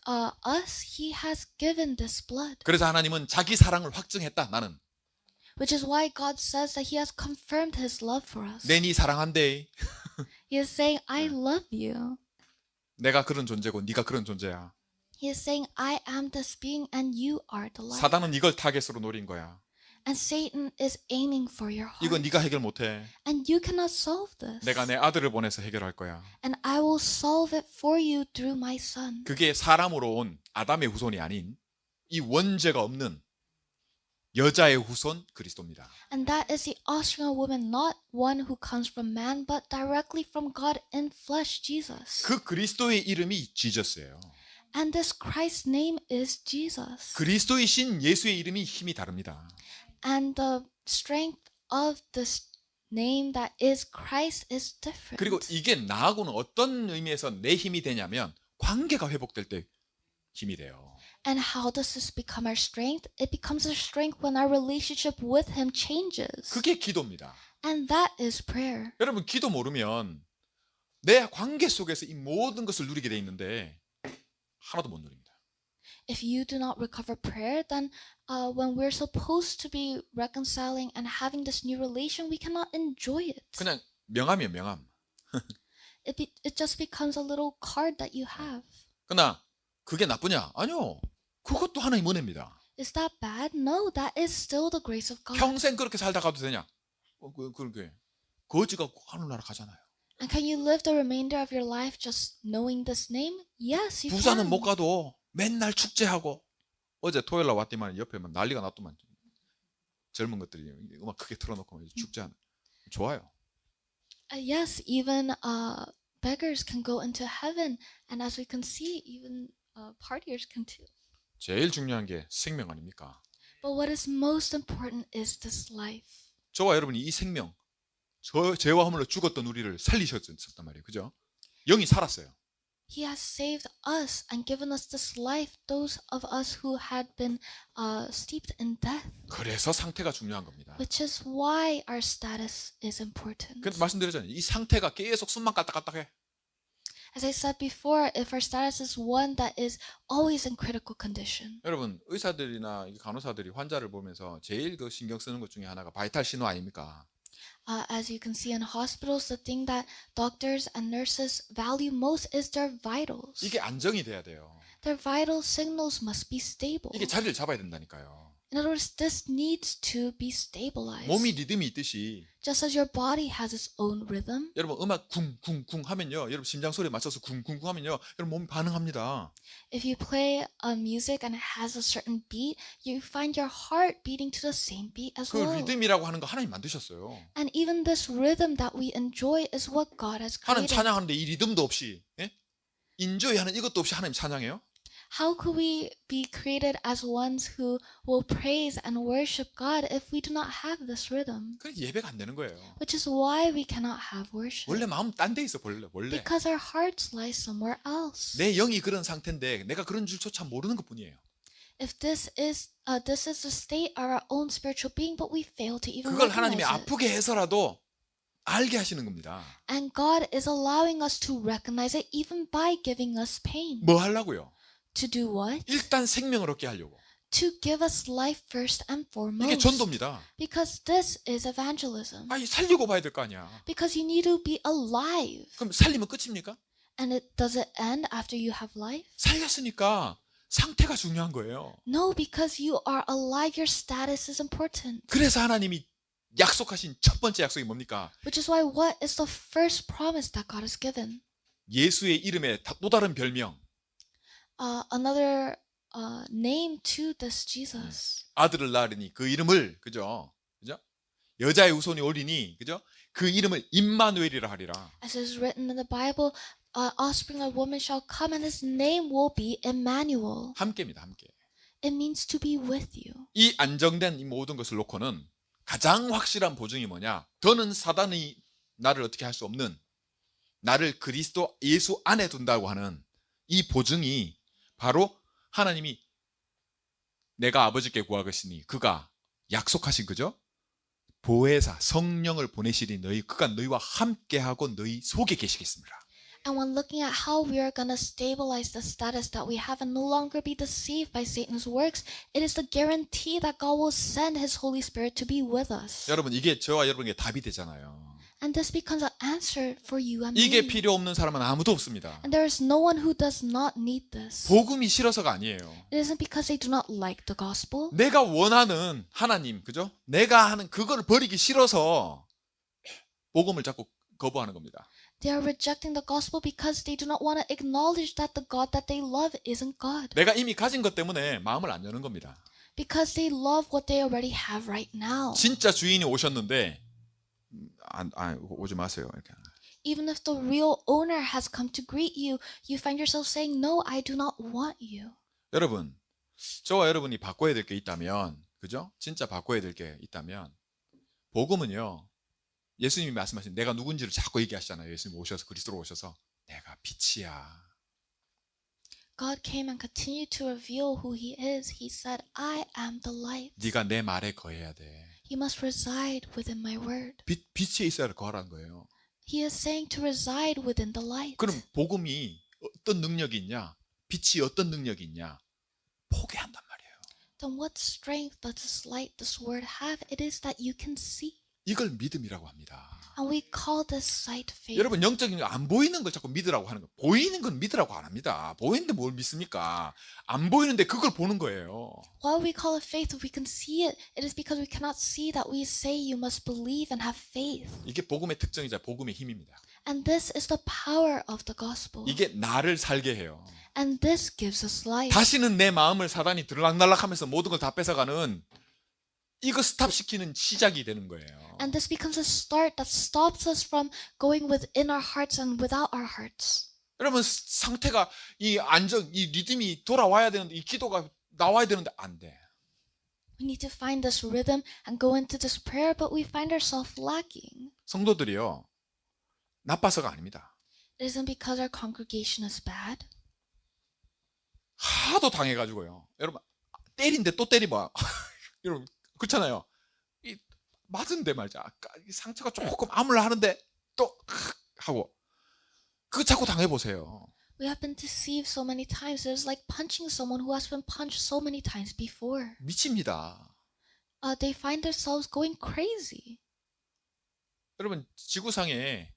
us, He has given this blood. 그래서 하나님은 자기 사랑을 확증했다. 나는 Which is why God says that He has confirmed His love for us. 내 니 사랑한대. He is saying, I love you. 내가 그런 존재고 네가 그런 존재야. He is saying, I am this being and you are the light. 사단은 이걸 타겟으로 노린 거야. And Satan is aiming for your heart. 이거 네가 해결 못해. And you cannot solve this. 내가 내 아들을 보내서 해결할 거야. And I will solve it for you through my son. 그게 사람으로 온 아담의 후손이 아닌 이 원죄가 없는 여자의 후손 그리스도입니다. And that is the offspring of woman, not one who comes from man, but directly from God in flesh, Jesus. 그 그리스도의 이름이 지저스예요. And this Christ's name is Jesus. 그리스도이신 예수의 이름이 힘이 다릅니다. And the strength of this name that is Christ is different. 그리고 이게 나하고는 어떤 의미에서 내 힘이 되냐면 관계가 회복될 때 힘이 돼요. And how does this become our strength? It becomes our strength when our relationship with Him changes. 그게 기도입니다. And that is prayer. 여러분 기도 모르면 내 관계 속에서 이 모든 것을 누리게 돼 있는데 하나도 못 누립니다. If you do not recover prayer, then when we're supposed to be reconciling and having this new relation, we cannot enjoy it. 그냥 명함이에요, 명함. It just becomes a little card that you have. 그러나 그게 나쁘냐? 아니요. 그것도 하나님 은혜입니다. Is that bad? No, that is still the grace of God. 평생 그렇게 살다 가도 되냐? 그렇게 거지 갖고 하늘나라 가잖아요. And can you live the remainder of your life just knowing this name? Yes, you 부산은 can. 못 가도 맨날 축제하고 어제 토요일 날 왔더만 옆에 막 난리가 났더만 젊은 것들이 음악 크게 틀어놓고 축제하는 좋아요. Yes, even beggars can go into heaven, and as we can see, even partiers can too. 제일 중요한 게 생명 아닙니까? But what is most important is this life. 저와 여러분이 이 생명, 죄와 허물로 죽었던 우리를 살리셨단 말이에요. 그죠? 영이 살았어요. He has saved us and given us this life, those of us who had been steeped in death. 그래서 상태가 중요한 겁니다. Which is why our status is important. 그 말씀드렸잖아요. 이 상태가 계속 숨만 까딱까딱해. As I said before, if our status is one that is always in critical condition. 여러분 의사들이나 간호사들이 환자를 보면서 제일 그 신경 쓰는 것 중에 하나가 바이탈 신호 아닙니까? As you can see in hospitals, the thing that doctors and nurses value most is their vitals. 이게 안정이 돼야 돼요. Their vital signals must be stable. 이게 자리를 잡아야 된다니까요. In other words, this needs to be stabilized. 몸이 리듬이 있듯이 Just as your body has its own rhythm, 여러분 음악 쿵쿵쿵 하면요. 여러분 심장 소리에 맞춰서 쿵쿵쿵 하면요. 여러분 몸이 반응합니다. if you play music and it has a certain beat, you find your heart beating to the same beat as 그 well. 리듬이라고 하는 거 하나님 만드셨어요. And even this rhythm that we enjoy is what God has 하나님 created. 찬양하는데 이 리듬도 없이 예? 인조이하는 이것도 없이 하나님 찬양해요? How could we be created as ones who will praise and worship God if we do not have this rhythm? 그러니까 예배가 안 되는 거예요. Which is why we cannot have worship. 원래 마음 딴 데 있어 원래. Because our hearts lie somewhere else. 내 영이 그런 상태인데 내가 그런 줄조차 모르는 것뿐이에요. If this is the state of our own spiritual being, but we fail to even 그걸 하나님이 recognize it. 아프게 해서라도 알게 하시는 겁니다. And God is allowing us to recognize it even by giving us pain. 뭐 하려고요? To do what? 일단 생명을 얻게 하려고. To give us life first and 이게 foremost. 전도입니다. Because this is evangelism. 아니 살리고 봐야 될 거 아니야. Because you need to be alive. 그럼 살리면 끝입니까? And does it end after you have life? 살렸으니까 상태가 중요한 거예요. No, because you are alive, your status is important. 그래서 하나님이 약속하신 첫 번째 약속이 뭡니까? Which is why what is the first promise that God has given? 예수의 이름에 또 다른 별명. Another name to this Jesus. 아들을 낳으니 그 이름을 그죠? 여자의 후손이 오리니 그죠? 그 이름을 임마누엘이라 하리라. As is written in the Bible, offspring of woman shall come and his name will be Emmanuel. 함께입니다. 함께. It means to be with you. 이 안정된 이 모든 것을 놓고는 가장 확실한 보증이 뭐냐? 더는 사단이 나를 어떻게 할 수 없는 나를 그리스도 예수 안에 둔다고 하는 이 보증이 바로 하나님이 내가 아버지께 구하겠으니 그가 약속하신 그죠? 보혜사 성령을 보내시리 그가 너희와 함께하고 너희 속에 계시겠습니다. And when looking at how we are going to stabilize the status that we have and no longer be deceived by Satan's works, it is the guarantee that God will send his Holy Spirit to be with us. 여러분 이게 저와 여러분에게 답이 되잖아요. And this becomes an answer for you and 이게 me. 필요 없는 사람은 아무도 없습니다. And there is no one who does not need this. 복음이 싫어서가 아니에요. It isn't because they do not like the gospel. 내가 원하는 하나님, 그죠? 내가 하는 그걸 버리기 싫어서 복음을 자꾸 거부하는 겁니다. They are rejecting the gospel because they do not want to acknowledge that the God that they love isn't God. 내가 이미 가진 것 때문에 마음을 안 여는 겁니다. Because they love what they already have right now. 진짜 주인이 오셨는데 오지 마세요. 이렇게. Even if the real owner has come to greet you, you find yourself saying, "No, I do not want you." 여러분, 저와 여러분이 바꿔야 될 게 있다면, 그죠? 진짜 바꿔야 될 게 있다면, 복음은요. 예수님이 말씀하신 내가 누군지를 자꾸 얘기하시잖아요. 예수님 오셔서 그리스도로 오셔서 내가 빛이야. God came and continued to reveal who he is. He said, "I am the light." 네가 내 말에 거해야 돼. You must reside within my word. 빛에 있어야 거하라는 거예요. He is saying to reside within the light. 그럼 복음이 어떤 능력이 있냐? 빛이 어떤 능력이 있냐? 보게 한단 말이에요. Then what strength does this light, this word have? It is that you can see. 이걸 믿음이라고 합니다. And we call this sight faith. 여러분 영적인 거 안 보이는 걸 자꾸 믿으라고 하는 거. 보이는 건 믿으라고 안 합니다. 보이는데 뭘 믿습니까? 안 보이는데 그걸 보는 거예요. Why we call it faith if we can see it? It is because we cannot see that we say you must believe and have faith. 이게 복음의 특징이자 복음의 힘입니다. And this is the power of the gospel. 이게 나를 살게 해요. And this gives us life. 다시는 내 마음을 사단이 들락날락하면서 모든 걸 다 뺏어가는 이거 스탑시키는 시작이 되는 거예요. And this becomes a start that stops us from going within our hearts and without our hearts. 여러분 상태가 이 리듬이 돌아와야 되는데 이 기도가 나와야 되는데 안 돼. We need to find this rhythm and go into this prayer, but we find ourselves lacking. 성도들이요. 나빠서가 아닙니다. It isn't because our congregation is bad. 하도 당해가지고요. 여러분 때린데 또 때리봐. 여러분 그렇잖아요. 이 맞은데 말자. 이 상처가 조금 아물라 하는데 또 하고 그거 자꾸 당해보세요. We have been deceived so many times. It is like punching someone who has been punched so many times before. 미칩니다. They find themselves going crazy. 여러분 지구상에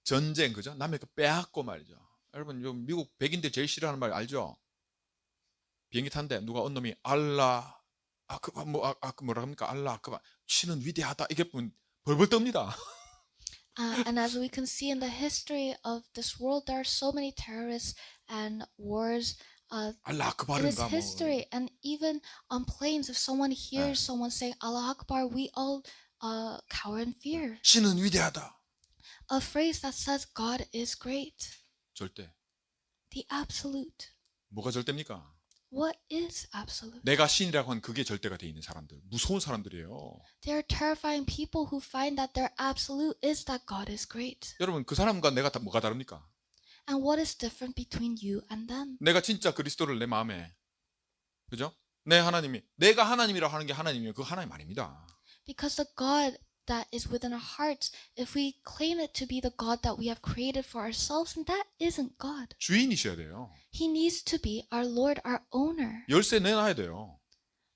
전쟁 그죠? 남의 거 빼앗고 말이죠. 여러분 요 미국 백인들 제일 싫어하는 말 알죠? 비행기 탄데 누가 어느 놈이 알라 아크바 뭐라 합니까? 알라 아크바 신은 위대하다 이게 벌벌 떱니다. And as we can see in the history of this world, there are so many terrorists and wars. 알라 It is 아크바른가 뭐 history, and even on planes, if someone hears someone saying Allah Akbar, we all cower in fear. 신은 위대하다. A phrase that says God is great. 절대. The absolute. 뭐가 절대입니까? What is absolute? 내가 신이라고 한 그게 절대가 돼 있는 사람들. 무서운 사람들이에요. They are terrifying people who find that their absolute is that God is great. 여러분 그 사람과 내가 뭐가 다릅니까? And what is different between you and them? 내가 진짜 그리스도를 내 마음에 그죠? 내 하나님이 내가 하나님이라고 하는 게 하나님이면 그 하나님 아닙니다. Because the God that is within our hearts, if we claim it to be the God that we have created for ourselves, then that isn't God. 주인이셔야 돼요. He needs to be our Lord, our owner, 열쇠 내놔야 돼요.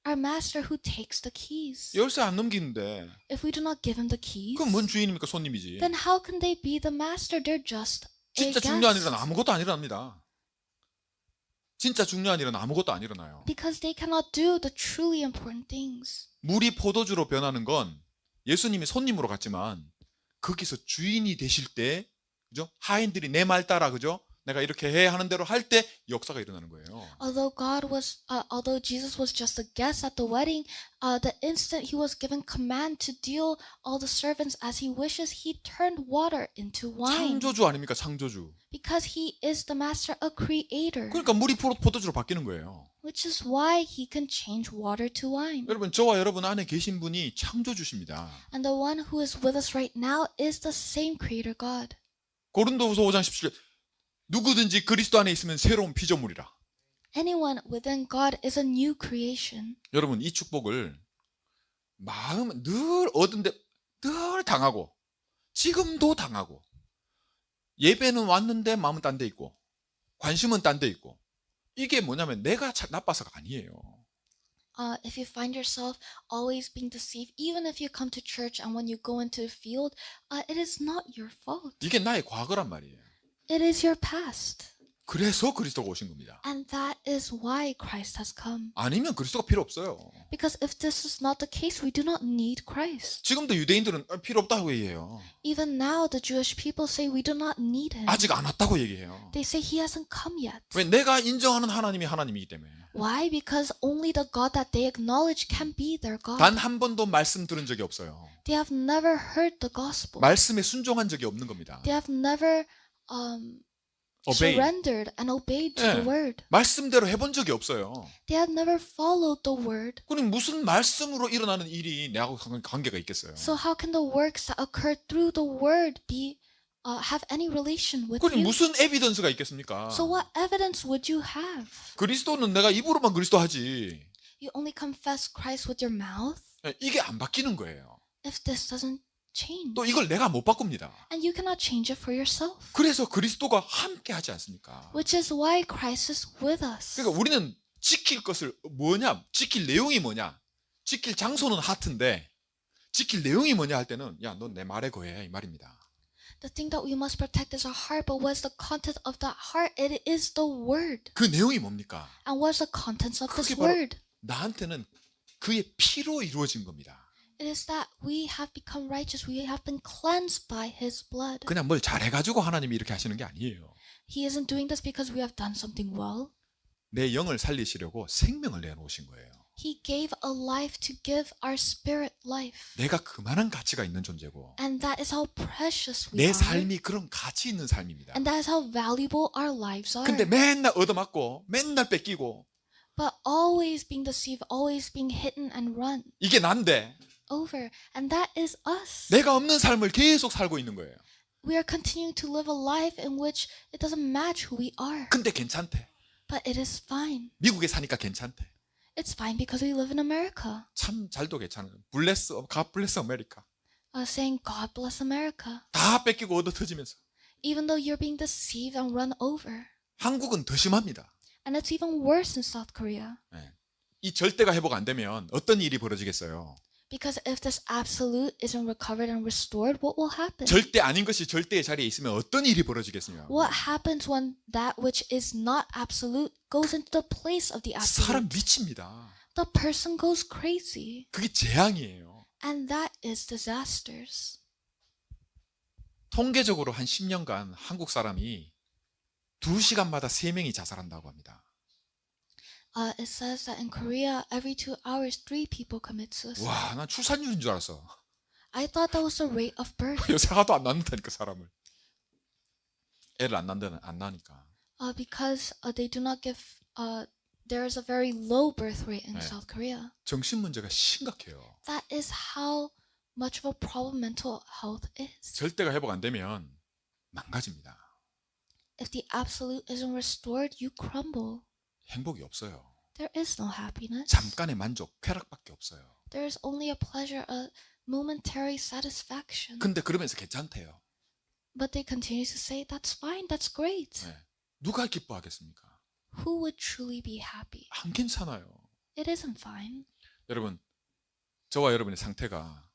our master who takes the keys. 열쇠 안 넘기는데 If we do not give him the keys, 그건 뭔 주인입니까? 손님이지. then how can they be the master? They're just a 진짜 중요한 일은 guest. 아무것도 안 일어납니다. 진짜 중요한 일은 아무것도 안 일어나요. Because they cannot do the truly important things. 물이 포도주로 변하는 건 예수님이 손님으로 갔지만 거기서 주인이 되실 때 그죠? 하인들이 내 말 따라 그죠? 내가 이렇게 해 하는 대로 할 때 역사가 일어나는 거예요. Although Jesus was just a guest at the wedding, the instant he was given command to deal all the servants as he wishes, he turned water into wine. 창조주 아닙니까? 창조주. Because he is the master, a creator. 그러니까 물이 포도주로 바뀌는 거예요. Which is why he can change water to wine. 여러분 저와 여러분 안에 계신 분이 창조주십니다. And the one who is with us right now is the same creator God. 고린도후서 5장 17절 누구든지 그리스도 안에 있으면 새로운 피조물이라. Anyone within God is a new creation. 여러분 이 축복을 마음 늘 얻은데 늘 당하고 지금도 당하고 예배는 왔는데 마음은 딴 데 있고 관심은 딴 데 있고 이게 뭐냐면 내가 나빠서가 아니에요. If you find yourself always being deceived, even if you come to church and when you go into the field, it is not your fault. 이게 나의 과거란 말이에요. It is your past. 그래서 그리스도가 오신 겁니다. And that is why Christ has come. 아니면 그리스도가 필요 없어요. Because if this is not the case, we do not need Christ. 지금도 유대인들은 필요 없다고 얘기해요. Even now, the Jewish people say we do not need him. 아직 안 왔다고 얘기해요. They say he hasn't come yet. 왜? 내가 인정하는 하나님이 하나님이기 때문에. Why? Because only the God that they acknowledge can be their God. 단 한 번도 말씀 들은 적이 없어요. They have never heard the gospel. 말씀에 순종한 적이 없는 겁니다. They have never Obey. surrendered and obeyed to 예. the word. 말씀대로 해본 적이 없어요. They have never followed the word. 그럼 무슨 말씀으로 일어나는 일이 내하고 관계가 있겠어요? So how can the works that occur through the word be have any relation with 그럼 you? 무슨 에비던스가 있겠습니까? So what evidence would you have? 그리스도는 내가 입으로만 그리스도 하지. You only confess Christ with your mouth? 예, 이게 안 바뀌는 거예요. If this doesn't change. 또 이걸 내가 못 바꿉니다. And you cannot change it for yourself. 그래서 그리스도가 함께 하지 않습니까? Which is why Christ is with us. 그러니까 우리는 지킬 것을 뭐냐? 지킬 내용이 뭐냐? 지킬 장소는 하트인데 지킬 내용이 뭐냐 할 때는 야, 넌 내 말에 거해 이 말입니다. The thing that we must protect is our heart, but what is the content of that heart? It is the word. 그 내용이 뭡니까? And what is the contents of this 그게 바로 word? 나한테는 그의 피로 이루어진 겁니다. It is that we have become righteous. We have been cleansed by his blood. 그냥 뭘 잘해가지고 하나님이 이렇게 하시는 게 아니에요. He isn't doing this because we have done something well. 내 영을 살리시려고 생명을 내놓으신 거예요. He gave a life to give our spirit life. 내가 그만한 가치가 있는 존재고 And that is how precious we 내 are. 삶이 그런 가치 있는 삶입니다. And that is how valuable our lives are. 근데 맨날 얻어맞고 맨날 뺏기고 But always being deceived, always being hidden and run 이게 난데 over. And that is us. 내가 없는 삶을 계속 살고 있는 거예요. We are continuing to live a life in which it doesn't match who we are. 근데 괜찮대. But it is fine. 미국에 사니까 괜찮대. It's fine because we live in America. 참 잘도 괜찮아요. God bless America. Saying God bless America. 다 뺏기고 얻어 터지면서. Even though you're being deceived and run over. 한국은 더 심합니다. And it's even worse in South Korea. 이 절대가 회복 안 되면 어떤 일이 벌어지겠어요? Because if this absolute isn't recovered and restored, what will happen? 절대 아닌 것이 절대의 자리에 있으면 어떤 일이 벌어지겠습니까? What happens when that which is not absolute goes into the place of the 사람 absolute? 미칩니다. The person goes crazy. 그게 재앙이에요. And that is disasters. 통계적으로 한 10년간 한국 사람이 2시간마다 3명이 자살한다고 합니다. It says that in Korea, every 2 hours, 3 people commit suicide. 와, 난 출산율인 줄 알았어. I thought that was the rate of birth. 요새 하도 안 낳는다니까 사람을. 애를 안 낳으니까. Because they do not give. There is a very low birth rate in 네. South Korea. 정신 문제가 심각해요. That is how much of a problem mental health is. 절대가 회복 안 되면 망가집니다. If the absolute isn't restored, you crumble. 행복이 없어요. There is no happiness. 잠깐의 만족, 쾌락밖에 없어요. There is only a pleasure, a momentary satisfaction. 근데 그러면서 괜찮대요. But they continue to say, that's fine, that's great. 네. 누가 기뻐하겠습니까? Who would truly be happy? 안 괜찮아요. It isn't fine. 여러분, 저와 여러분의 상태가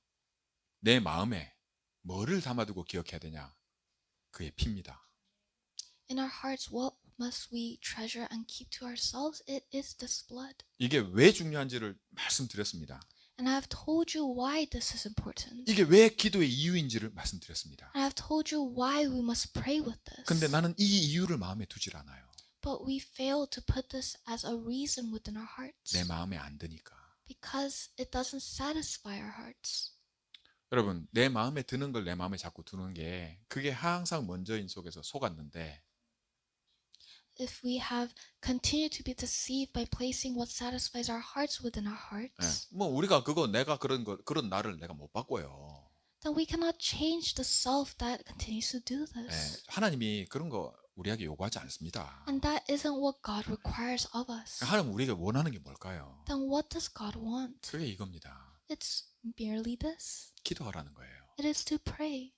내 마음에 뭐를 담아두고 기억해야 되냐? 그의 피입니다. In our hearts, what must we treasure and keep to ourselves? It is this blood. 이게 왜 중요한지를 말씀드렸습니다. And I have told you why this is important. 이게 왜 기도의 이유인지를 말씀드렸습니다. I have told you why we must pray with this. 근데 나는 이 이유를 마음에 두질 않아요. But we fail to put this as a reason within our hearts. 내 마음에 안 드니까. Because it doesn't satisfy our hearts. 여러분, 내 마음에 드는 걸 내 마음에 자꾸 두는 게 그게 항상 먼저인 속에서 속았는데 If we have continued to be deceived by placing what satisfies our hearts within our 네, hearts, 뭐 우리가 내가 그런 나를 내가 못 바꿔요. then we cannot change the self that continues to do 네, this. 하나님이 그런 거 우리에게 요구하지 않습니다. And that isn't what God requires of us. 하나님 우리에게 원하는 게 뭘까요? Then what does God want? 그게 이겁니다. It's merely this. 기도하라는 거예요. It is to pray.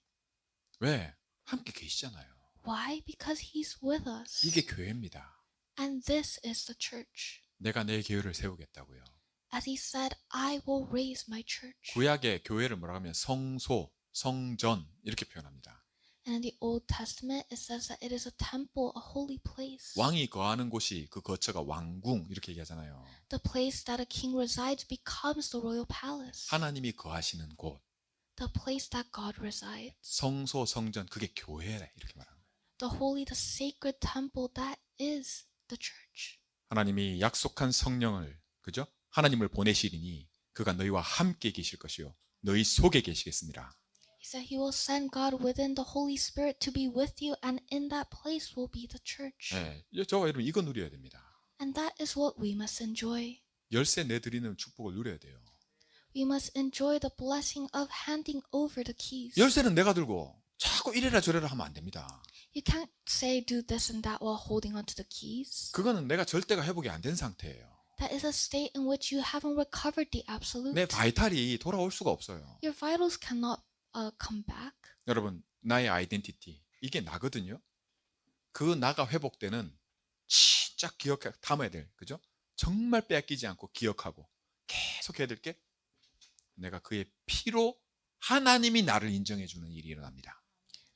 왜? 함께 계시잖아요. Why? Because He's with us. 이게 교회입니다. And this is the church. 내가 내 교회를 세우겠다고요. As He said, I will raise my church. 구약의 교회를 뭐라고 하면 성소, 성전 이렇게 표현합니다. And in the Old Testament, it says that it is a temple, a holy place. 왕이 거하는 곳이 그 거처가 왕궁 이렇게 얘기하잖아요. The place that a king resides becomes the royal palace. 하나님이 거하시는 곳, The place that God resides. 성소, 성전 그게 교회래 이렇게 말하는 거예요. The holy, the sacred temple that is the church. 하나님이 약속한 성령을 그죠? 하나님을 보내시리니 그가 너희와 함께 계실 것이요 너희 속에 계시겠습니다. He said He will send God within the Holy Spirit to be with you, and in that place will be the church. 네, 저와 여러분 이거 누려야 됩니다. And that is what we must enjoy. 열쇠 내드리는 축복을 누려야 돼요. We must enjoy the blessing of handing over the keys. 열쇠는 내가 들고 자꾸 이래라 저래라 하면 안 됩니다. You can't say do this and that while holding onto the keys. 그거는 내가 절대가 회복이 안 된 상태예요. That is a state in which you haven't recovered the absolute. 내 바이탈이 돌아올 수가 없어요. Your vitals cannot come back. 여러분 나의 아이덴티티 이게 나거든요. 그 나가 회복되는 진짜 기억해 담아야 될 그죠? 정말 빼앗기지 않고 기억하고 계속 해야 될 게 내가 그의 피로 하나님이 나를 인정해 주는 일이 일어납니다.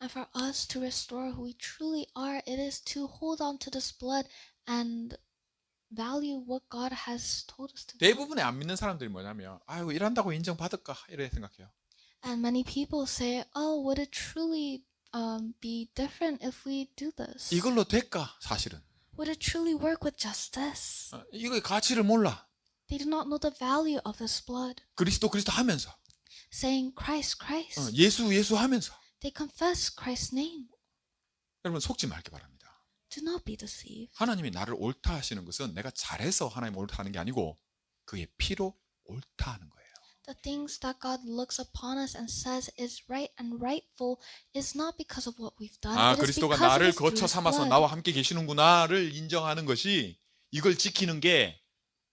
And for us to restore who we truly are, it is to hold on to this blood and value what God has told us to do. 대부분의 안 믿는 사람들이 뭐냐면 아이고 일한다고 인정받을까 이렇게 생각해요. And many people say, oh, would it truly be different if we do this? 이걸로 될까 사실은 Would it truly work with just this? 이거의 가치를 몰라. They do not know the value of this blood. 그리스도 하면서 Saying Christ, Christ. 예수 하면서 They confess Christ's name. 여러분 속지 말기 바랍니다. Do not be deceived. 하나님이 나를 옳다 하시는 것은 내가 잘해서 하나님 옳다 하는 게 아니고 그의 피로 옳다 하는 거예요. The things that God looks upon us and says is right and rightful is not because of what we've done. 아, It is 그리스도가 because of 나를 His 거쳐 through His 삼아서 blood. 나와 함께 계시는구나를 인정하는 것이 이걸 지키는 게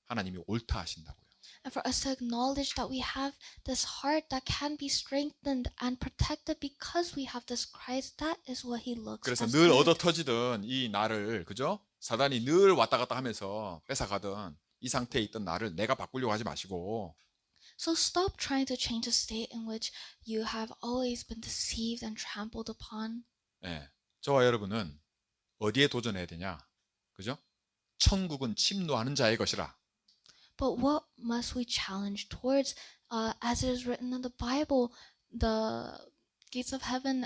하나님이 옳다 하신다고요. And for us to acknowledge that we have this heart that can be strengthened and protected because we have this Christ, that is what He looks 그래서 as 늘 good. 얻어 터지던 이 나를 그죠? 사단이 늘 왔다 갔다 하면서 뺏어가던 이 상태에 있던 나를 내가 바꾸려고 하지 마시고 So stop trying to change a state in which you have always been deceived and trampled upon. 예, 저와 여러분은 어디에 도전해야 되냐? 그죠? 천국은 침노하는 자의 것이라. But what must we challenge towards? As it is written in the Bible, the gates of heaven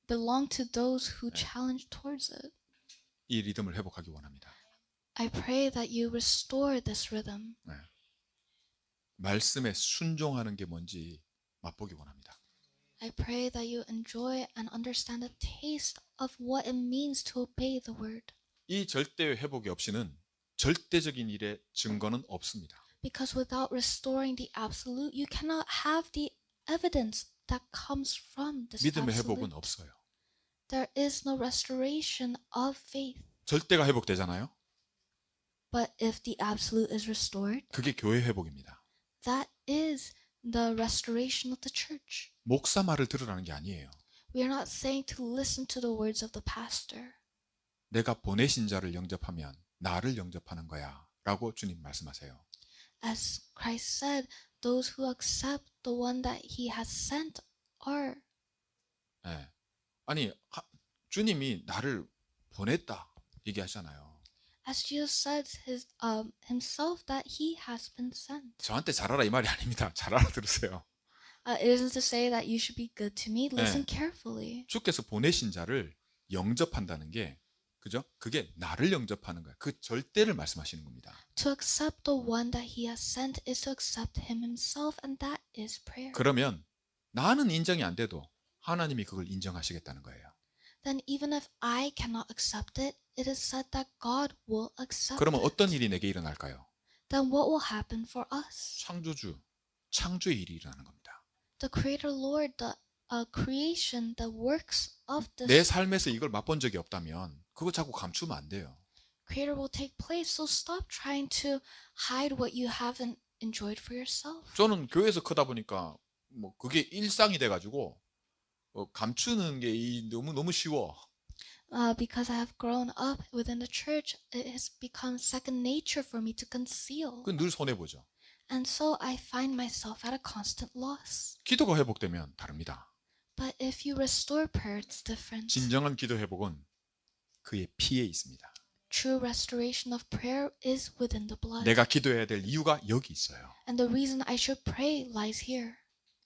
belong to those who challenge towards it. 이 리듬을 회복하기 원합니다. I pray that you restore this rhythm. 네. 말씀에 순종하는 게 뭔지 맛보기 원합니다. I pray that you enjoy and understand the taste of what it means to obey the word. 이 절대의 회복이 없이는 절대적인 일의 증거는 없습니다. Because without restoring the absolute, you cannot have the evidence that comes from this 믿음의 absolute. 회복은 없어요. There is no restoration of faith. 절대가 회복되잖아요. But if the absolute is restored, 그게 교회 회복입니다. that is the restoration of the church. 목사 말을 들으라는 게 아니에요. We are not saying to listen to the words of the pastor. 내가 보내신 자를 영접하면 나를 영접하는 거야 라고 주님 말씀하세요. As Christ said, those who accept the one that he has sent are. 예. 아니 주님이 나를 보냈다 얘기하잖아요. As Jesus said himself that he has been sent. 저한테 잘하라 이 말이 아닙니다. 잘 알아들으세요. It isn't to say that you should be good to me. Listen carefully. 주께서 보내신 자를 영접한다는 게 그죠? 그게 나를 영접하는 거야. 그 절대를 말씀하시는 겁니다. To accept the one that he has sent is to accept him himself, and that is prayer. 그러면 나는 인정이 안 돼도 하나님이 그걸 인정하시겠다는 거예요. Then even if I cannot accept it, it is said that God will accept 그러면 it. 어떤 일이 내게 일어날까요? Then what will happen for us? 창조주, 창조의 일이 일어나는 겁니다. The Creator Lord, the creation, the works of 내 this 삶에서 이걸 맛본 적이 없다면 그거 자꾸 감추면 안 돼요. Creator will take place. So stop trying to hide what you haven't enjoyed for yourself. 저는 교회에서 크다 보니까 뭐 그게 일상이 돼가지고 감추는 게 너무 쉬워. Because I have grown up within the church, it has become second nature for me to conceal. 그 늘 손해 보죠. And so I find myself at a constant loss. 기도가 회복되면 다릅니다. But if you restore prayer, it's different. 진정한 기도 회복은 그의 피에 있습니다. True restoration of prayer is within the blood. 내가 기도해야 될 이유가 여기 있어요. And the reason I should pray lies here.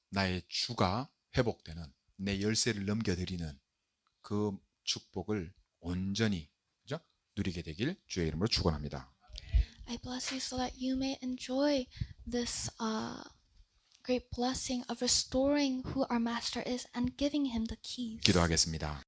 나의 주가 회복되는 내 열쇠를 넘겨드리는 그 축복을 온전히 그죠? 누리게 되길 주의 이름으로 축원합니다. I bless you so that you may enjoy this great blessing of restoring who our master is and giving him the keys. 기도하겠습니다.